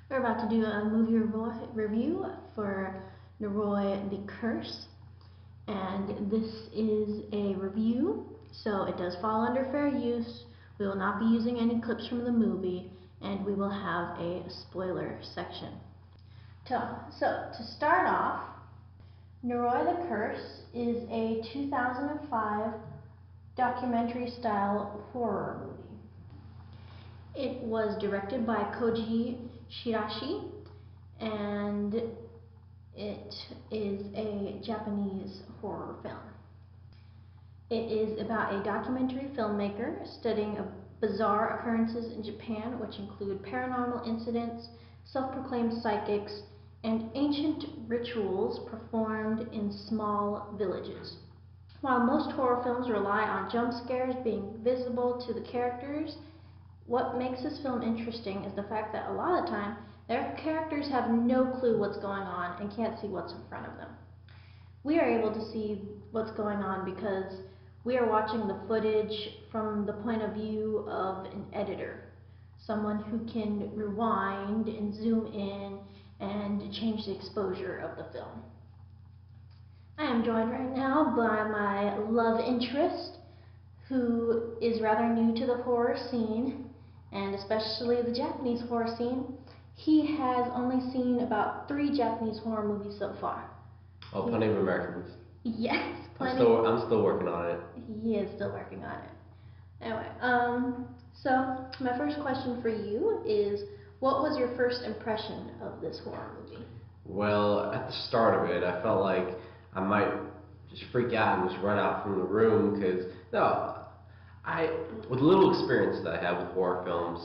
We're about to do a movie review for Noroi the Curse, and this is a review, so it does fall under fair use. We will not be using any clips from the movie, and we will have a spoiler section. So to start off, Noroi the Curse is a 2005 documentary-style horror movie. It was directed by Koji Shirashi, and it is a Japanese horror film. It is about a documentary filmmaker studying bizarre occurrences in Japan, which include paranormal incidents, self-proclaimed psychics, and ancient rituals performed in small villages. While most horror films rely on jump scares being visible to the characters, what makes this film interesting is the fact that a lot of the time, their characters have no clue what's going on and can't see what's in front of them. We are able to see what's going on because we are watching the footage from the point of view of an editor, someone who can rewind and zoom in and change the exposure of the film. I am joined right now by my love interest, who is rather new to the horror scene, and especially the Japanese horror scene. He has only seen about 3 Japanese horror movies so far. Oh, plenty of American movies. Yes, plenty. I'm still working on it. He is still working on it. Anyway, so my first question for you is, what was your first impression of this horror movie? Well, at the start of it, I felt like I might just freak out and just run out from the room because, with the little experience that I have with horror films,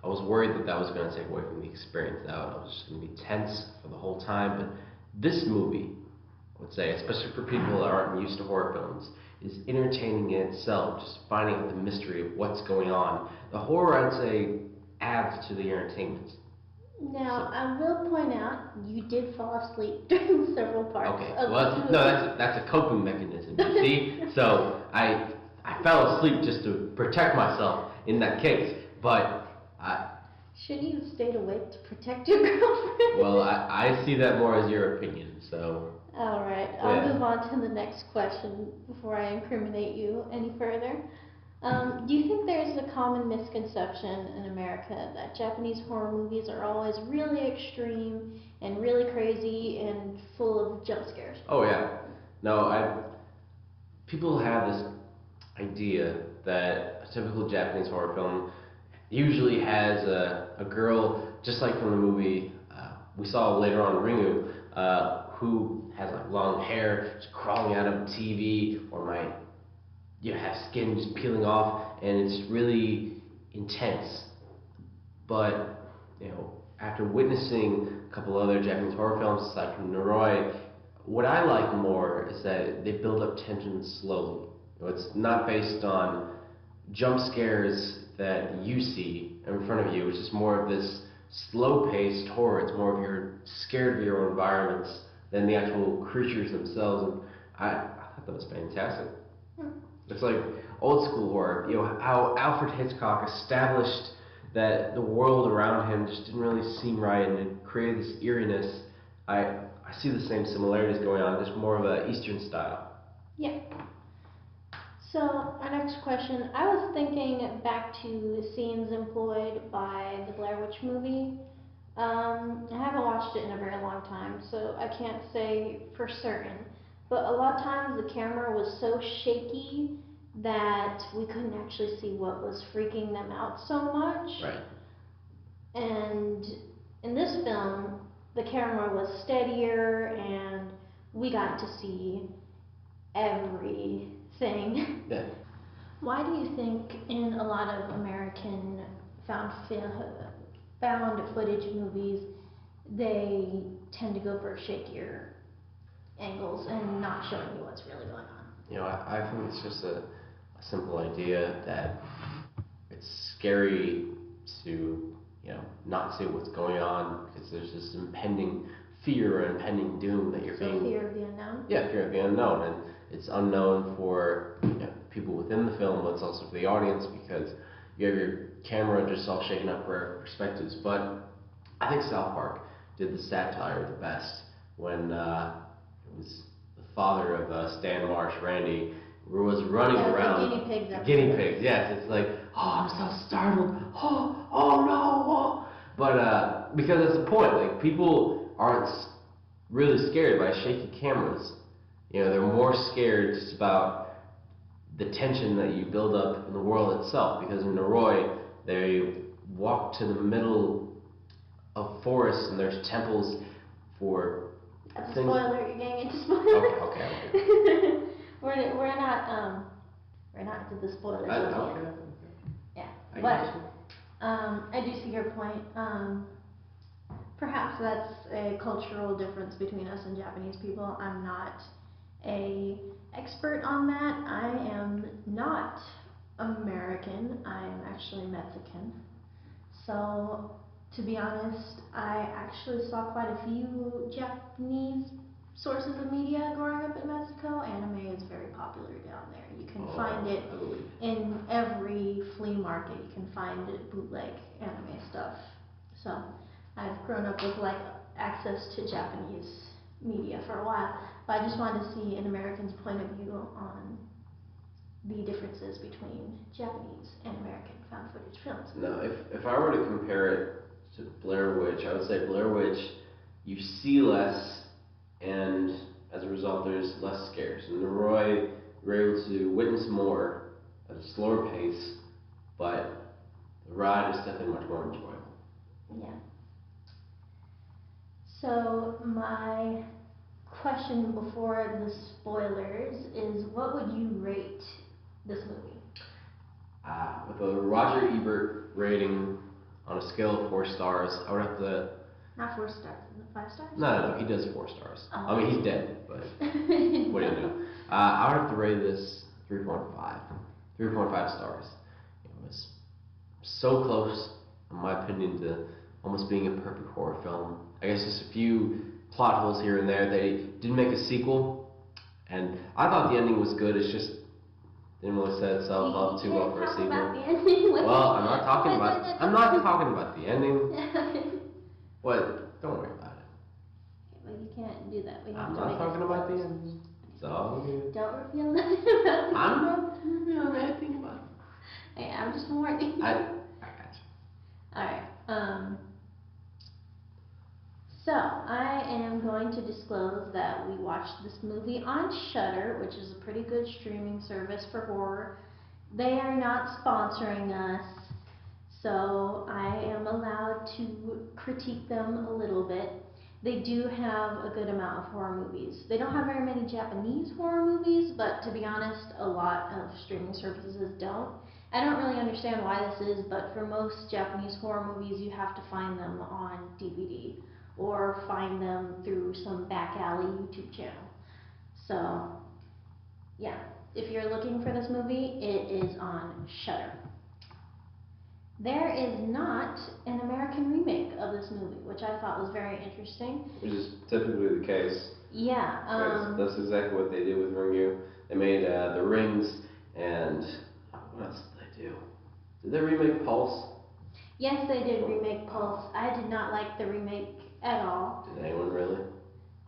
I was worried that was going to take away from the experience. That I was just going to be tense for the whole time. But this movie, I would say, especially for people that aren't used to horror films, is entertaining in itself, just finding out the mystery of what's going on. The horror, I'd say, adds to the entertainment. Now, I will point out, you did fall asleep during several parts of the movie. No, that's a coping mechanism, you see? So, I fell asleep just to protect myself in that case, but shouldn't you have stayed awake to protect your girlfriend? Well, I see that more as your opinion, so... Alright, I'll move on to the next question before I incriminate you any further. Do you think there's a common misconception in America that Japanese horror movies are always really extreme and really crazy and full of jump scares? Oh yeah. No, people have this idea that a typical Japanese horror film usually has a girl, just like from the movie we saw later on, Ringu, who has like long hair, just crawling out of a TV, or might have skin just peeling off, and it's really intense. But after witnessing a couple other Japanese horror films, aside from Noroi, what I like more is that they build up tension slowly. It's not based on jump scares that you see in front of you. It's just more of this slow-paced horror. It's more of you're scared of your own environments than the actual creatures themselves. And I thought that was fantastic. It's like old school horror. How Alfred Hitchcock established that the world around him just didn't really seem right, and it created this eeriness. I see the same similarities going on, just more of an Eastern style. Yeah. So, our next question. I was thinking back to scenes employed by the Blair Witch movie. I haven't watched it in a very long time, so I can't say for certain. But a lot of times the camera was so shaky that we couldn't actually see what was freaking them out so much. Right. And in this film, the camera was steadier and we got to see everything. Yeah. Why do you think in a lot of American found footage movies they tend to go for shakier angles and not showing you what's really going on? I think it's just a simple idea that it's scary to not see what's going on because there's this impending fear or impending doom that you're being... fear of the unknown? Yeah, fear of the unknown, and it's unknown for people within the film, but it's also for the audience because you have your camera just all shaken up for perspectives. But I think South Park did the satire the best when it was the father of Stan Marsh, Randy, was running Yeah, around. the guinea pigs. The guinea pigs, yes. It's like, oh, I'm so startled. Oh no. Oh. But because that's the point. Like people aren't really scared by shaky cameras. You know, they're more scared just about the tension that you build up in the world itself. Because in Noroi, they walk to the middle of forests and there's temples for That's a things. spoiler. You're getting into spoilers. Okay. we're not into the spoilers. Okay. Yeah, I but guess. I do see your point. Perhaps that's a cultural difference between us and Japanese people. I'm not a expert on that. I am not American. I am actually Mexican. So, to be honest, I actually saw quite a few Japanese sources of media growing up in Mexico. Anime is very popular down there. You can find it in every flea market. You can find bootleg anime stuff. So, I've grown up with like access to Japanese media for a while. But I just wanted to see an American's point of view on the differences between Japanese and American found footage films. No, if I were to compare it to Blair Witch, I would say Blair Witch, you see less, and as a result, there's less scares. In Noroi, you're able to witness more at a slower pace, but the ride is definitely much more enjoyable. Yeah. So my question before the spoilers is, what would you rate this movie? With a Roger Ebert rating on a scale of 4 stars, I would have to. Not 4 stars, is it 5 stars? No, he does 4 stars. Oh. I mean, he's dead, but what do you know? I would have to rate this 3.5. 3.5 stars. It was so close, in my opinion, to almost being a perfect horror film. I guess just a few plot holes here and there. They did make a sequel, and I thought the ending was good. It's just didn't really set itself up too well for a sequel. Well, I'm not talking about the ending. What? Don't worry about it. Well, you can't do that. We have I'm to not make talking it about the ending. It's all good. Don't reveal that. I'm not revealing anything about it. Hey, I'm just warning. I got you. Alright, so I am going to disclose that we watched this movie on Shudder, which is a pretty good streaming service for horror. They are not sponsoring us, so I am allowed to critique them a little bit. They do have a good amount of horror movies. They don't have very many Japanese horror movies, but to be honest, a lot of streaming services don't. I don't really understand why this is, but for most Japanese horror movies, you have to find them on DVD or find them through some back alley YouTube channel. So, yeah, if you're looking for this movie, it is on Shudder. There is not an American remake of this movie, which I thought was very interesting. Which is typically the case. Yeah. That's exactly what they did with Ringu. They made The Rings, and what else did they do? Did they remake Pulse? Yes, they did remake Pulse. I did not like the remake at all. Did anyone really?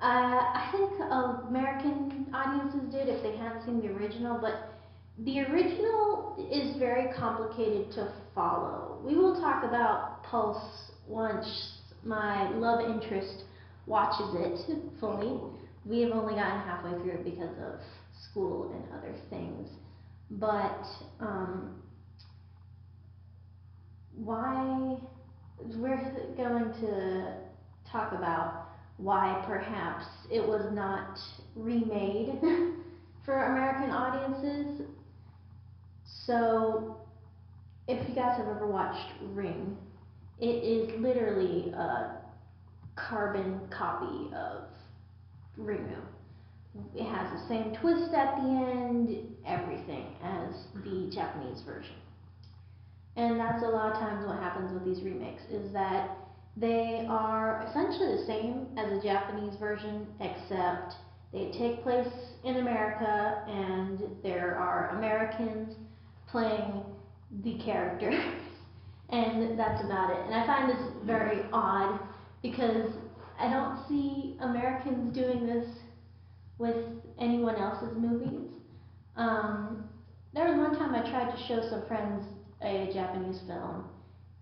I think American audiences did if they hadn't seen the original, but the original is very complicated to follow. We will talk about Pulse once my love interest watches it fully. We have only gotten halfway through it because of school and other things. But why we're going to talk about why perhaps it was not remade for American audiences. So, if you guys have ever watched Ring, it is literally a carbon copy of Ringu. It has the same twist at the end, everything, as the Japanese version. And that's a lot of times what happens with these remakes, is that they are essentially the same as the Japanese version, except they take place in America and there are Americans playing the characters. And that's about it. And I find this very odd because I don't see Americans doing this with anyone else's movies. Um, there was one time I tried to show some friends a Japanese film,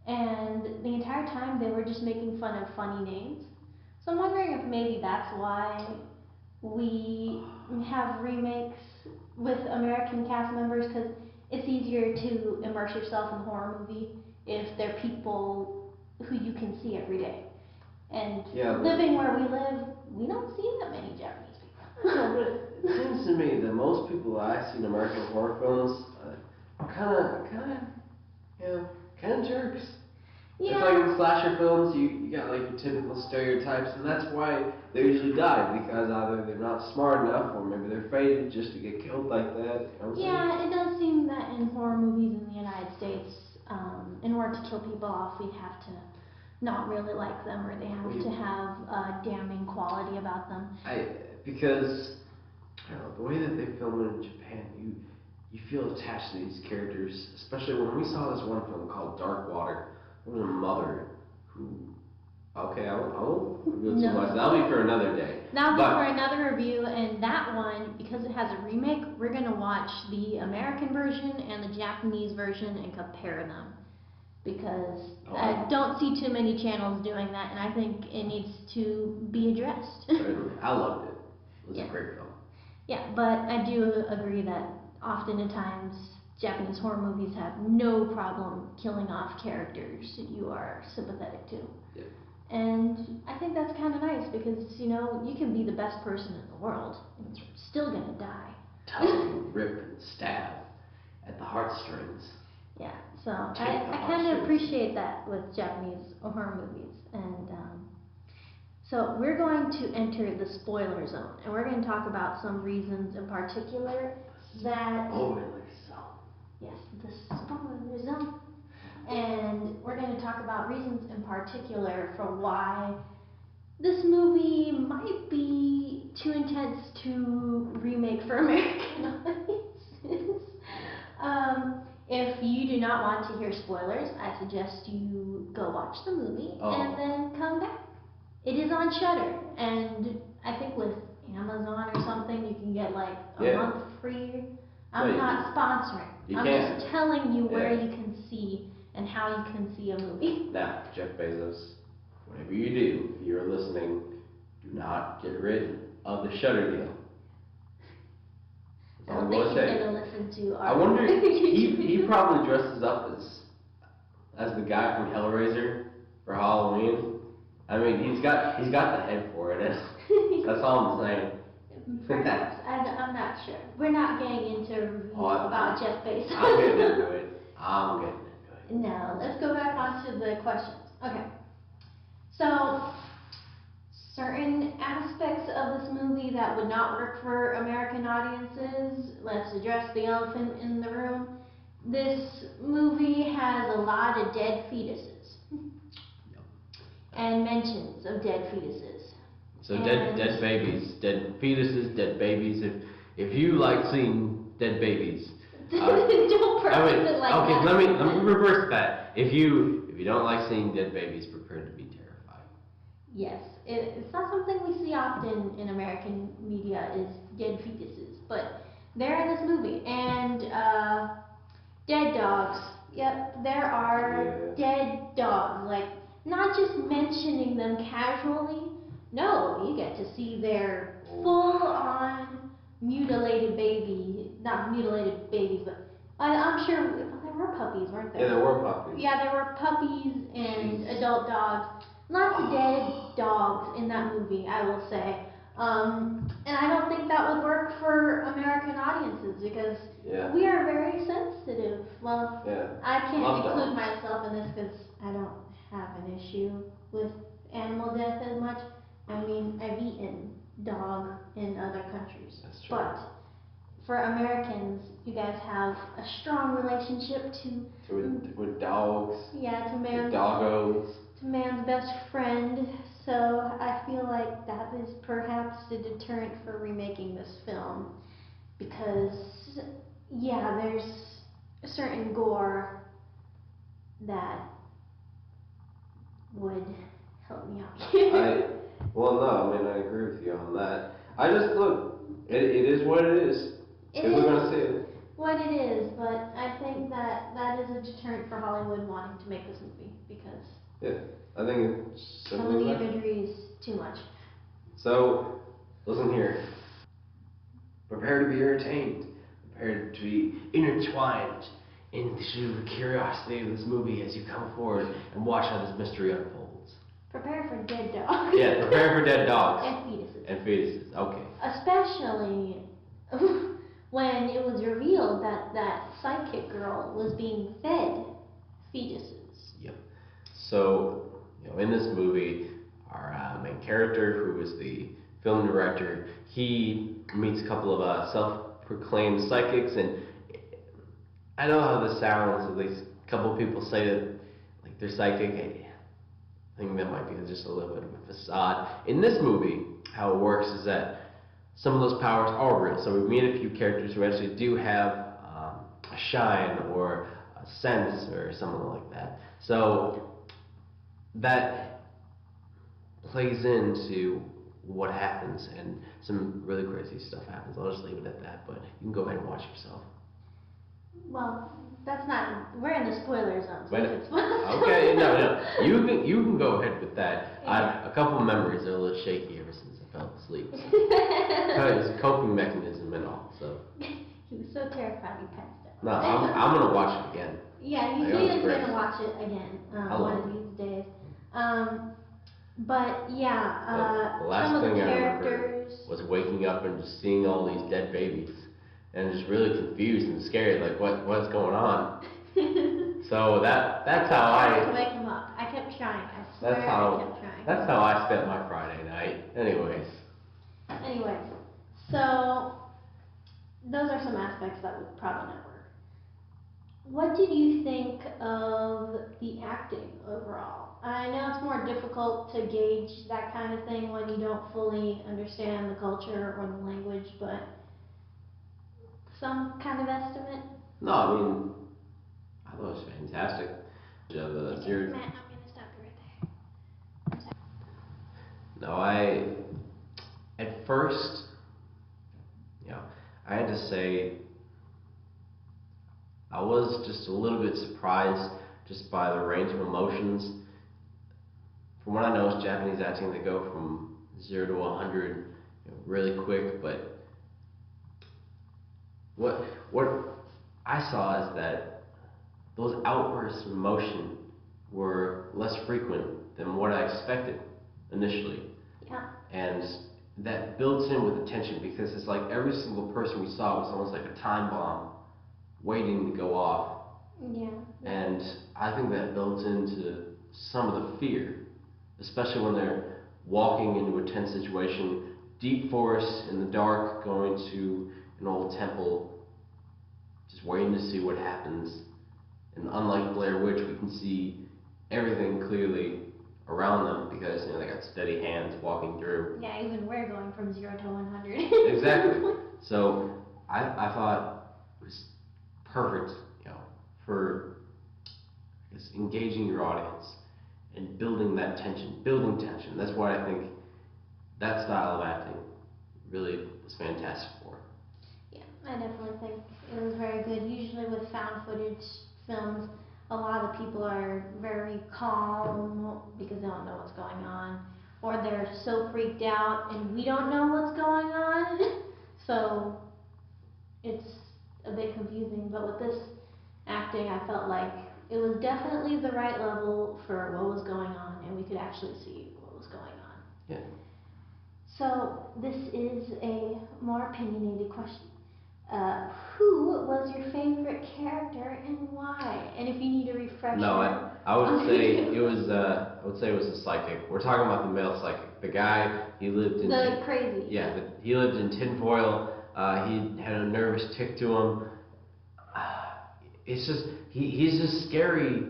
and the entire time they were just making fun of funny names. So I'm wondering if maybe that's why we have remakes with American cast members, because it's easier to immerse yourself in a horror movie if they're people who you can see every day. And living where we live, we don't see that many Japanese people. No, but it seems to me that most people I see in American horror films are kind of jerks. Yeah. It's like in slasher films, you got like your typical stereotypes, and that's why they usually die, because either they're not smart enough, or maybe they're fated just to get killed like that. You know what I'm Yeah, it does seem that in horror movies in the United States, in order to kill people off, we'd have to not really like them, or they have to have a damning quality about them. Because I don't know, the way that they film it in Japan, you feel attached to these characters, especially when we saw this one film called Dark Water. There was a mother who, okay, I won't reveal too much. That'll be for another day. That'll be for another review, and that one, because it has a remake, we're going to watch the American version and the Japanese version and compare them. Because I don't see too many channels doing that, and I think it needs to be addressed. Certainly. I loved it. It was a great film. Yeah, but I do agree that oftentimes Japanese horror movies have no problem killing off characters you are sympathetic to. Yeah. And I think that's kind of nice because, you know, you can be the best person in the world and you're still going to die. Tug, rip, and stab at the heartstrings. Yeah, so I kind of appreciate that with Japanese horror movies. And so we're going to enter the spoiler zone, and we're going to talk about some reasons in particular that... Spoiler zone. Yes, the spoiler zone. And we're going to talk about reasons in particular for why this movie might be too intense to remake for American audiences. If you do not want to hear spoilers, I suggest you go watch the movie and then come back. It is on Shudder, and I think with Amazon or something you can get like a month free. I'm not sponsoring. I'm just telling you where you can see and how you can see a movie. Now, Jeff Bezos, whatever you do, if you're listening, do not get rid of the Shudder deal. I don't think he's going to listen to our... I wonder, he probably dresses up as the guy from Hellraiser for Halloween. I mean, he's got the head for it. That's all I'm saying. Perhaps. I'm not sure. We're not getting into reviews about Jeff Bezos. I'm getting into it. No, let's go back onto the questions. Okay. So, certain aspects of this movie that would not work for American audiences. Let's address the elephant in the room. This movie has a lot of dead fetuses. And mentions of dead fetuses. So dead babies, dead fetuses, dead babies. If you like seeing dead babies, don't preface it like that. Okay, let me reverse that. If you don't like seeing dead babies, prepare to be terrified. Yes, it's not something we see often in American media is dead fetuses, but they're in this movie. And dead dogs. Yep, there are dead dogs. Like, not just mentioning them casually. No, you get to see their full-on mutilated baby, not mutilated babies, but I'm sure there were puppies, weren't there? Yeah, there were puppies. Yeah, there were puppies and adult dogs. Lots of dead dogs in that movie, I will say. And I don't think that would work for American audiences because we are very sensitive. Well, I can't include myself in this because I don't have an issue with animal death as much. I mean, I've eaten dog in other countries. That's true. But for Americans, you guys have a strong relationship with dogs. Yeah, to man's doggos. To man's best friend. So I feel like that is perhaps a deterrent for remaking this film because there's a certain gore that would help me out I here. well, no, I mean I agree with you on that. I just look, it is what it is. It People are is gonna see it. what it is, but I think that that is a deterrent for Hollywood wanting to make this movie because Yeah, I think it's some simple of the as that. imagery is too much. So, listen here. Prepare to be entertained. Prepare to be intertwined into the curiosity of this movie as you come forward and watch how this mystery unfolds. Prepare for dead dogs. Yeah, prepare for dead dogs. And fetuses. And fetuses, okay. Especially when it was revealed that that sidekick girl was being fed fetuses. Yep. So, in this movie, our main character, who is the film director, he meets a couple of self-proclaimed psychics, and I know how this sounds. At least a couple of people say that, like, they're psychic. I think that might be just a little bit of a facade. In this movie, how it works is that some of those powers are real. So we meet a few characters who actually do have a shine or a sense or something like that. So that plays into what happens, and some really crazy stuff happens. I'll just leave it at that, but you can go ahead and watch yourself. Well, that's not. We're in the spoiler zone. So But, if it's spoiled. okay, no, you can go ahead with that. A couple of memories are a little shaky ever since I fell asleep. So. It's a coping mechanism and all. So. He was so terrified he passed out. No, I'm gonna watch it again. Yeah, he is gonna watch it again one of these days. But yeah, the last some of the thing I remember characters. was waking up and just seeing all these dead babies, and just really confused and scared, like what's going on. So that's how I tried to I. wake him up. I kept trying. I swear That's how. I kept trying. That's how I spent my Friday night. Anyways. Anyways, so those are some aspects that would probably not work. What did you think of the acting overall? I know it's more difficult to gauge that kind of thing when you don't fully understand the culture or the language, but some kind of estimate? No, I mean, I thought it was fantastic. Of the Okay, series. Matt, I'm gonna stop you right there. No, at first, I had to say, I was just a little bit surprised just by the range of emotions. From what I know, it's Japanese acting, they go from 0 to 100 really quick, but what I saw is that those outbursts of emotion were less frequent than what I expected initially. Yeah. And that builds in with the tension because it's like every single person we saw was almost like a time bomb waiting to go off. Yeah. And I think that builds into some of the fear, especially when they're walking into a tense situation, deep forest in the dark, going to an old temple, just waiting to see what happens. And unlike Blair Witch, we can see everything clearly around them because they got steady hands walking through. Yeah, even we're going from 0 to 100. Exactly. So I thought it was perfect, for engaging your audience and building that tension, building tension. That's what I think that style of acting really was fantastic for. Yeah, I definitely think it was very good. Usually with found footage films, a lot of people are very calm because they don't know what's going on, or they're so freaked out and we don't know what's going on. So it's a bit confusing, but with this acting, I felt like it was definitely the right level for what was going on, and we could actually see what was going on. Yeah. So this is a more opinionated question. Who was your favorite character and why? And if you need a refresher. No, I would say it was. I would say it was a psychic. We're talking about the male psychic. The guy, he lived in. The crazy. Yeah, he lived in tinfoil. He had a nervous tick to him. It's just he's just scary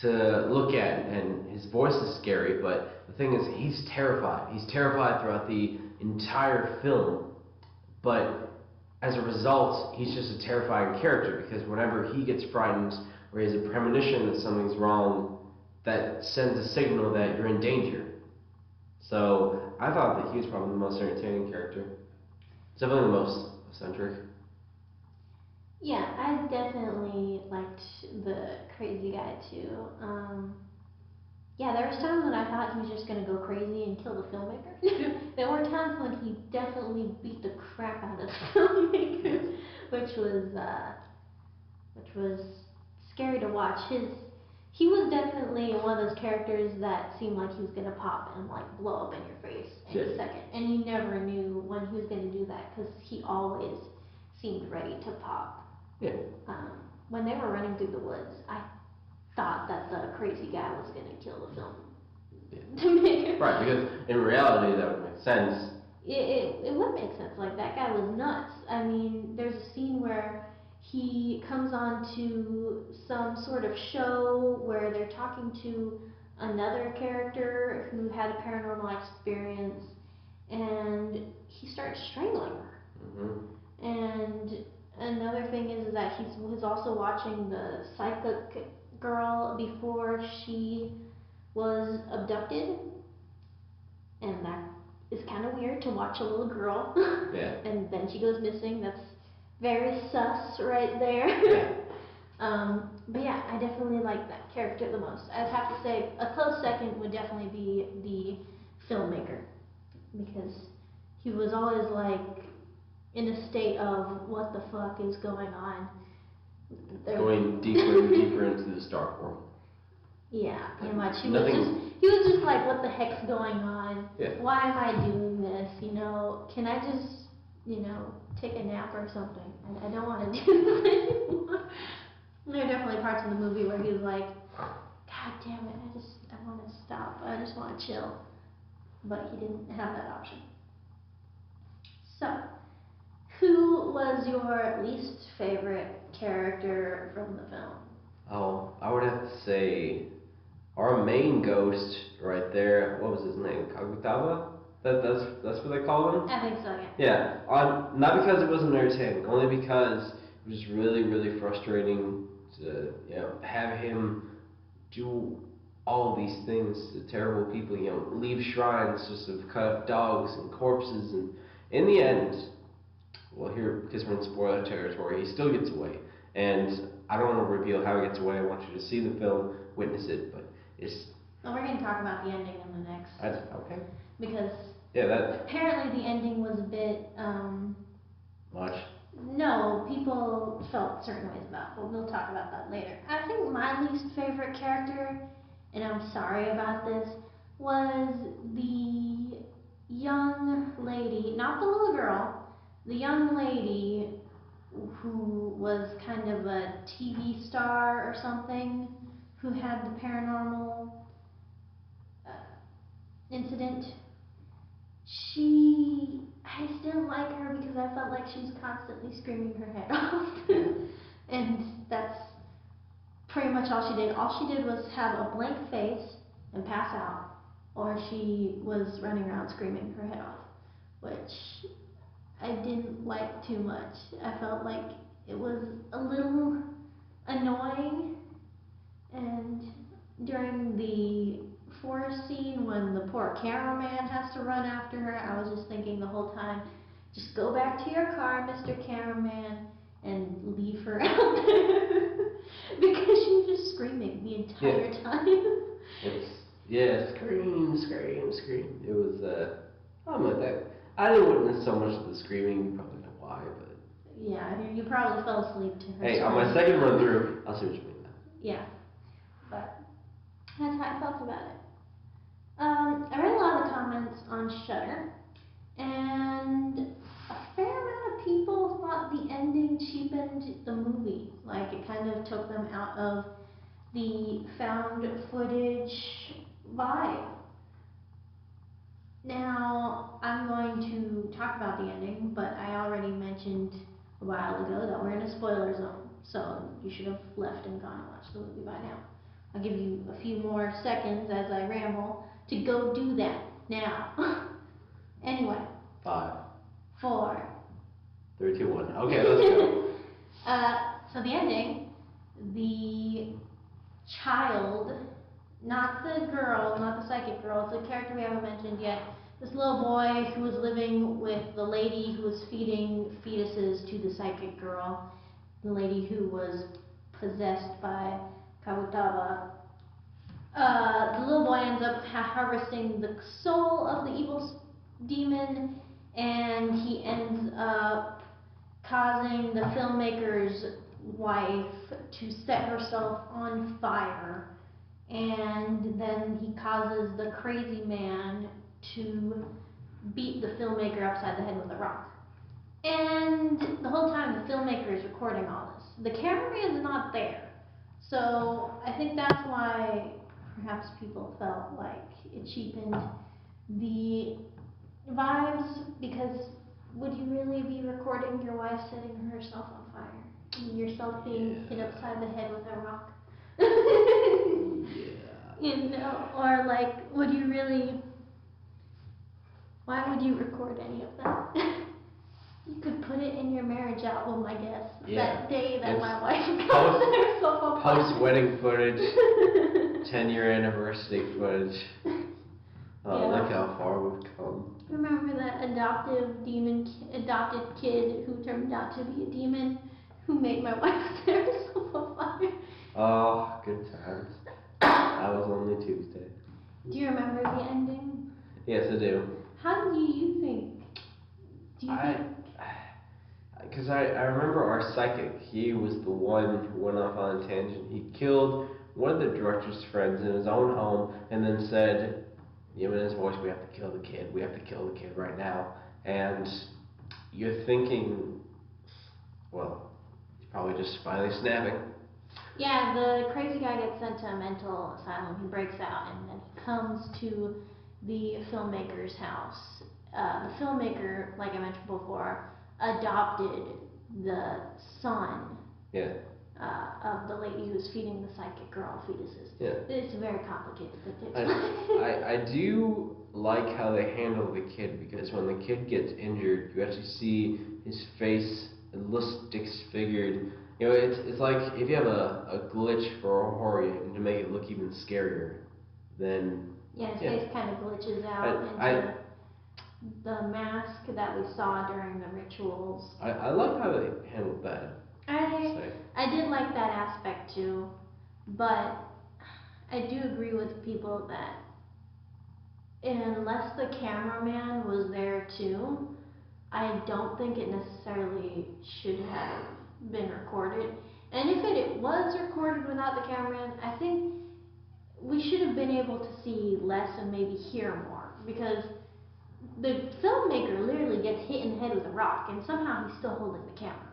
to look at, and his voice is scary. But the thing is, he's terrified. He's terrified throughout the entire film. But as a result, he's just a terrifying character because whenever he gets frightened or he has a premonition that something's wrong, that sends a signal that you're in danger. So I thought that he was probably the most entertaining character. Definitely the most eccentric. Yeah, I definitely liked the crazy guy too. Yeah, there was times when I thought he was just gonna go crazy and kill the filmmaker. There were times when he definitely beat the crap out of the filmmaker, which was which was scary to watch. He was definitely one of those characters that seemed like he was gonna pop and like blow up in your face any second, and you never knew when he was gonna do that because he always seemed ready to pop. Yeah. When they were running through the woods, I thought that the crazy guy was gonna kill the film. Yeah. Right, because in reality that would make sense. It would make sense. Like, that guy was nuts. I mean, there's a scene where he comes on to some sort of show where they're talking to another character who had a paranormal experience, and he starts strangling her. Mm-hmm. And another thing is that he was also watching the psychic girl before she was abducted, and that is kind of weird to watch a little girl. Yeah. And then she goes missing. That's very sus right there. Yeah. But yeah, I definitely like that character the most. I'd have to say a close second would definitely be the filmmaker, because he was always like in a state of what the fuck is going on. Going deeper and deeper into this dark world. Yeah, pretty much. He Nothing. was just like, what the heck's going on? Yeah. Why am I doing this? You know, can I just, you know, take a nap or something? I don't want to do this anymore. There are definitely parts in the movie where he was like, God damn it, I want to stop. I just want to chill. But he didn't have that option. So, who was your least favorite character from the film? Oh, I would have to say our main ghost right there. What was his name? Kagutaba? That's what they call him. I think so, yeah. Yeah. Not because it wasn't entertaining, only because it was really frustrating to have him do all these things to terrible people. Leave shrines just to cut up dogs and corpses, and in the end, well, here, because we're in spoiler territory, he still gets away. And I don't want to reveal how he gets away. I want you to see the film, witness it, but it's... Well, we're going to talk about the ending in the next. Okay. Because that apparently the ending was a bit, much. no, people felt certain ways about, but we'll talk about that later. I think my least favorite character, and I'm sorry about this, was the young lady, not the little girl, the young lady who was kind of a TV star or something, who had the paranormal incident. I just didn't like her because I felt like she was constantly screaming her head off. And that's pretty much all she did. All she did was have a blank face and pass out, or she was running around screaming her head off, which I didn't like too much. I felt like it was a little annoying. And during the forest scene, when the poor cameraman has to run after her, I was just thinking the whole time, just go back to your car, Mr. Cameraman, and leave her out there. Because she was just screaming the entire time. Scream. It was, I don't know, that, I didn't witness so much of the screaming, you probably know why, but... Yeah, you probably fell asleep to her. Hey, on my second run through, I'll see what you mean now. Yeah, but that's how I felt about it. I read a lot of the comments on Shudder, and a fair amount of people thought the ending cheapened the movie. Like, it kind of took them out of the found footage vibe. Now, I'm going to talk about the ending, but I already mentioned a while ago that we're in a spoiler zone, so you should have left and gone and watched the movie by now. I'll give you a few more seconds as I ramble to go do that now. Anyway. 5, 4, 3, 2, 1. Okay, let's go. So the ending, the child not the girl, not the psychic girl. It's a character we haven't mentioned yet. This little boy who was living with the lady who was feeding fetuses to the psychic girl, the lady who was possessed by Kawutaba. The little boy ends up harvesting the soul of the evil demon, and he ends up causing the filmmaker's wife to set herself on fire, and then he causes the crazy man to beat the filmmaker upside the head with a rock. And the whole time the filmmaker is recording all this. The camera is not there. So I think that's why perhaps people felt like it cheapened the vibes, because would you really be recording your wife setting herself on fire? And yourself being hit upside the head with a rock? You know, or like, would you really, why would you record any of that? You could put it in your marriage album, I guess. That day that my wife got herself on fire. Post-wedding footage, 10-year anniversary footage. Look how far we've come. Remember that adopted kid who turned out to be a demon who made my wife set herself on fire? Oh, good times. That was only Tuesday. Do you remember the ending? Yes, I do. How do you think? Because I remember our psychic, he was the one who went off on a tangent. He killed one of the director's friends in his own home and then said, in his voice, we have to kill the kid, we have to kill the kid right now. And you're thinking, well, he's probably just finally snapping. Yeah, the crazy guy gets sent to a mental asylum. He breaks out and then he comes to the filmmaker's house. The filmmaker, like I mentioned before, adopted the son of the lady who was feeding the psychic girl fetuses. Yeah. It's very complicated. I do like how they handle the kid, because when the kid gets injured, you actually see his face. It looks disfigured. You know, it's like if you have a glitch for a horror and to make it look even scarier, then his face kind of glitches out into the mask that we saw during the rituals. I love how they handled that. I did like that aspect too, but I do agree with people that unless the cameraman was there too, I don't think it necessarily should have been recorded. And if it was recorded without the cameraman, I think we should have been able to see less and maybe hear more, because the filmmaker literally gets hit in the head with a rock and somehow he's still holding the camera.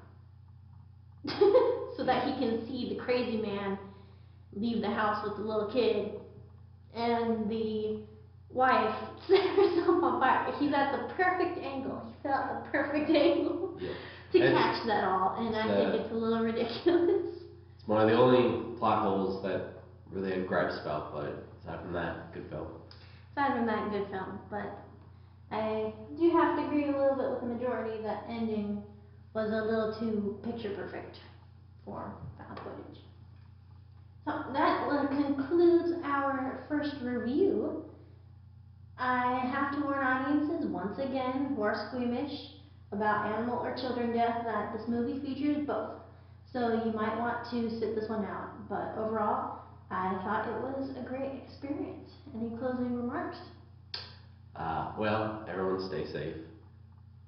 So that he can see the crazy man leave the house with the little kid and the wife set herself on fire. He's at the perfect angle. He fell at the perfect angle to catch that all, and I think it's a little ridiculous. It's one of the only plot holes that really had gripes about, but aside from that, good film. Aside from that, good film, but I do have to agree a little bit with the majority that ending was a little too picture perfect for found footage. So that concludes our first review. I have to warn audiences once again who are squeamish about animal or children death that this movie features both. So you might want to sit this one out. But overall, I thought it was a great experience. Any closing remarks? Well, everyone stay safe.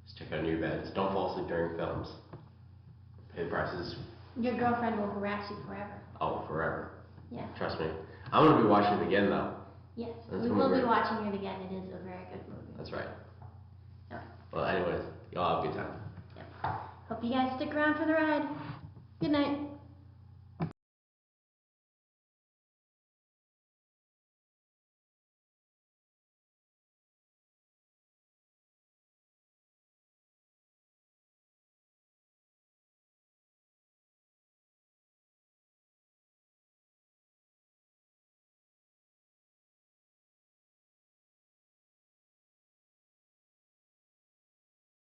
Just check under your beds. Don't fall asleep during films. Pay the prices. Your girlfriend will harass you forever. Oh, forever. Yeah. Trust me. I'm going to be watching it again, though. Yes, we will be watching it again. It is a very good movie. That's right. Yep. Well, anyways, y'all have a good time. Yep. Hope you guys stick around for the ride. Good night.